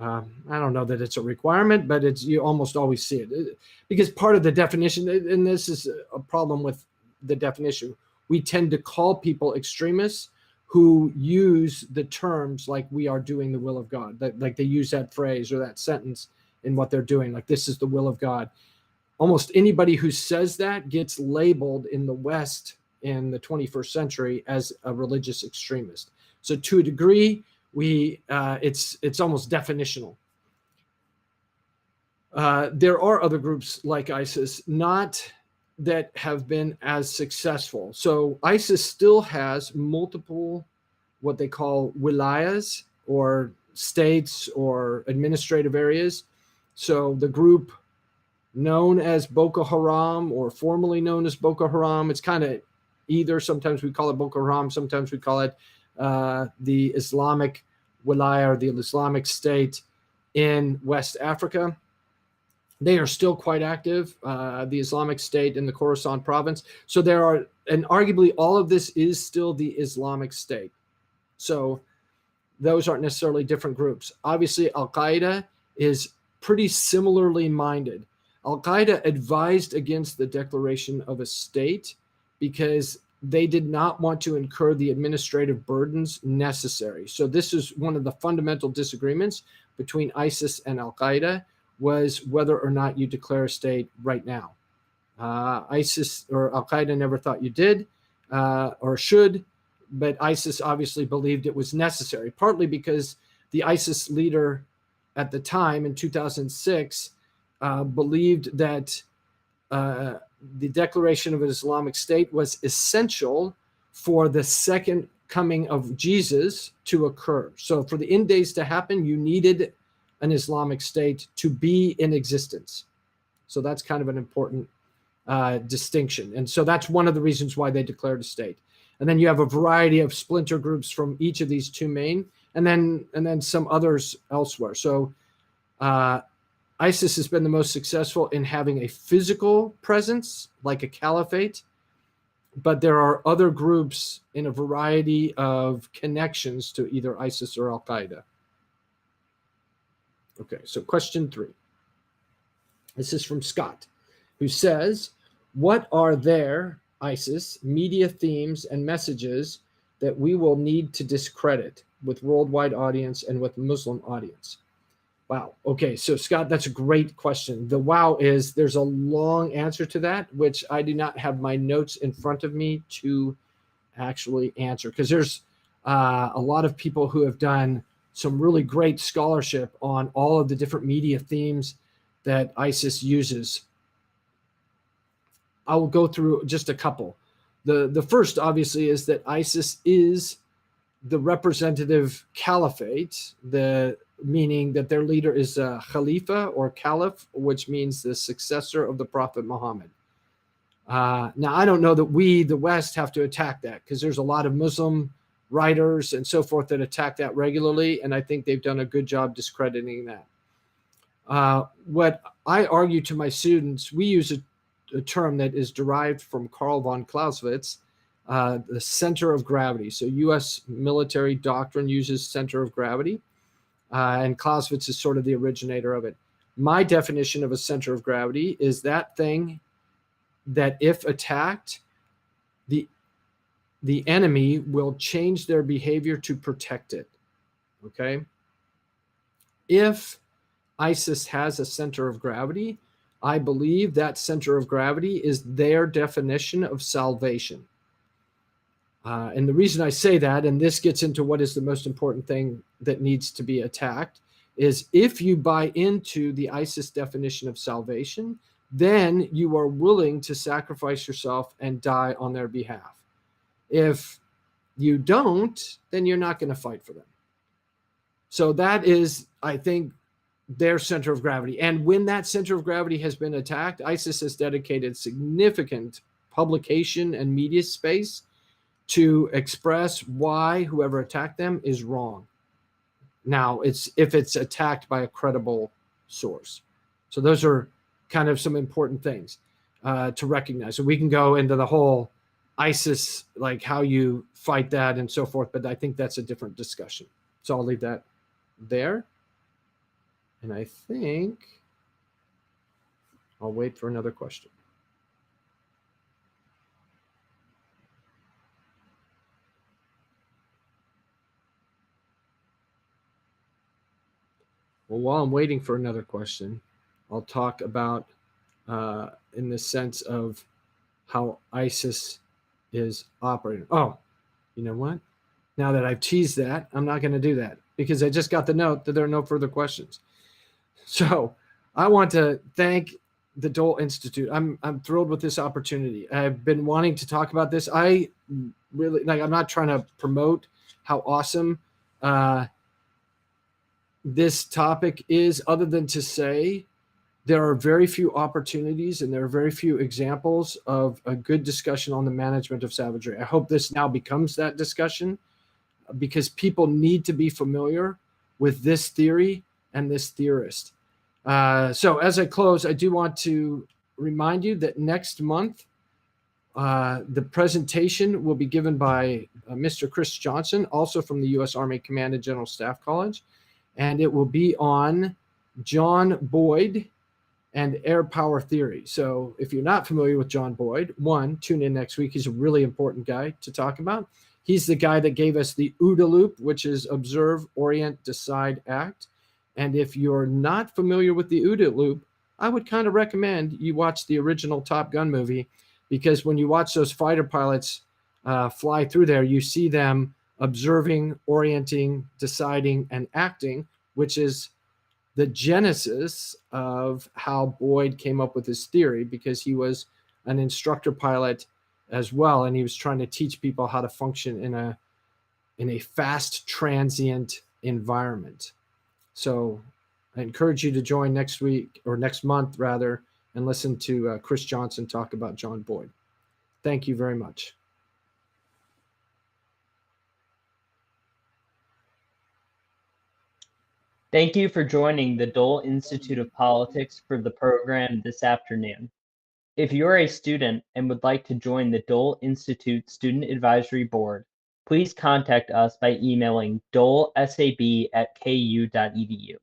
I don't know that it's a requirement, but you almost always see it. Because part of the definition, and this is a problem with the definition, we tend to call people extremists who use the terms like we are doing the will of God, like they use that phrase or that sentence in what they're doing, like this is the will of God. Almost anybody who says that gets labeled in the West in the 21st century as a religious extremist. So to a degree, it's almost definitional. There are other groups like ISIS, not that have been as successful. So ISIS still has multiple what they call wilayas, or states or administrative areas. So the group known as Boko Haram or formerly known as Boko Haram. It's kind of either. Sometimes we call it Boko Haram. Sometimes we call it the Islamic Wilaya or the Islamic State in West Africa. They are still quite active, the Islamic State in the Khorasan province. So there are, and arguably all of this is still the Islamic State. So those aren't necessarily different groups. Obviously, Al-Qaeda is pretty similarly minded. Al-Qaeda advised against the declaration of a state because they did not want to incur the administrative burdens necessary. So this is one of the fundamental disagreements between ISIS and Al-Qaeda, was whether or not you declare a state right now. ISIS or Al-Qaeda never thought you did or should, but ISIS obviously believed it was necessary, partly because the ISIS leader at the time in 2006 believed that the declaration of an Islamic State was essential for the second coming of Jesus to occur. So for the end days to happen, you needed an Islamic State to be in existence. So that's kind of an important distinction. And so that's one of the reasons why they declared a state. And then you have a variety of splinter groups from each of these two main, and then some others elsewhere. So ISIS has been the most successful in having a physical presence, like a caliphate, but there are other groups in a variety of connections to either ISIS or Al-Qaeda. Okay, so question 3. This is from Scott, who says, what are their, ISIS, media themes and messages that we will need to discredit with worldwide audience and with Muslim audience? Wow. Okay, so Scott, that's a great question. The wow is there's a long answer to that, which I do not have my notes in front of me to actually answer, because there's a lot of people who have done some really great scholarship on all of the different media themes that ISIS uses. I will go through just a couple. The first, obviously, is that ISIS is the representative caliphate, meaning that their leader is a Khalifa or Caliph, which means the successor of the Prophet Muhammad. Now, I don't know that we, the West, have to attack that, because there's a lot of Muslim writers and so forth that attack that regularly, and I think they've done a good job discrediting that. What I argue to my students, we use a term that is derived from Karl von Clausewitz, the center of gravity. So U.S. military doctrine uses center of gravity, and Clausewitz is sort of the originator of it. My definition of a center of gravity is that thing that if attacked, the enemy will change their behavior to protect it, okay? If ISIS has a center of gravity, I believe that center of gravity is their definition of salvation. And the reason I say that, and this gets into what is the most important thing that needs to be attacked, is if you buy into the ISIS definition of salvation, then you are willing to sacrifice yourself and die on their behalf. If you don't, then you're not going to fight for them. So that is, I think, their center of gravity. And when that center of gravity has been attacked, ISIS has dedicated significant publication and media space to express why whoever attacked them is wrong. Now, if it's attacked by a credible source. So those are kind of some important things to recognize. So we can go into the whole ISIS, like how you fight that and so forth, but I think that's a different discussion. So I'll leave that there. And I think I'll wait for another question. Well, while I'm waiting for another question, I'll talk about in the sense of how ISIS is operating. Oh, you know what? Now that I've teased that, I'm not going to do that because I just got the note that there are no further questions. So I want to thank the Dole Institute. I'm thrilled with this opportunity. I've been wanting to talk about this. I really, I'm not trying to promote how awesome this topic is, other than to say there are very few opportunities and there are very few examples of a good discussion on the management of savagery. I hope this now becomes that discussion because people need to be familiar with this theory and this theorist. So as I close, I do want to remind you that next month, the presentation will be given by Mr. Chris Johnson, also from the U.S. Army Command and General Staff College, and it will be on John Boyd and air power theory. So if you're not familiar with John Boyd, one, tune in next week. He's a really important guy to talk about. He's the guy that gave us the OODA loop, which is observe, orient, decide, act. And if you're not familiar with the OODA loop, I would kind of recommend you watch the original Top Gun movie, because when you watch those fighter pilots fly through there, you see them observing, orienting, deciding, and acting, which is the genesis of how Boyd came up with his theory, because he was an instructor pilot as well, and he was trying to teach people how to function in a fast transient environment. So I encourage you to join next week, or next month rather, and listen to Chris Johnson talk about John Boyd. Thank you very much. Thank you for joining the Dole Institute of Politics for the program this afternoon. If you're a student and would like to join the Dole Institute Student Advisory Board, please contact us by emailing dolesab@ku.edu.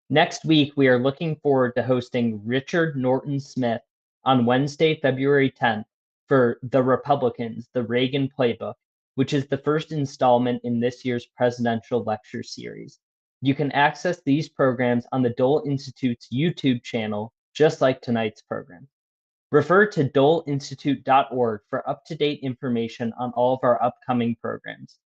Next week, we are looking forward to hosting Richard Norton Smith on Wednesday, February 10th for The Republicans, the Reagan Playbook, which is the first installment in this year's presidential lecture series. You can access these programs on the Dole Institute's YouTube channel, just like tonight's program. Refer to doleinstitute.org for up-to-date information on all of our upcoming programs.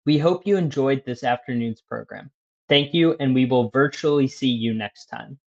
We hope you enjoyed this afternoon's program. Thank you, and we will virtually see you next time.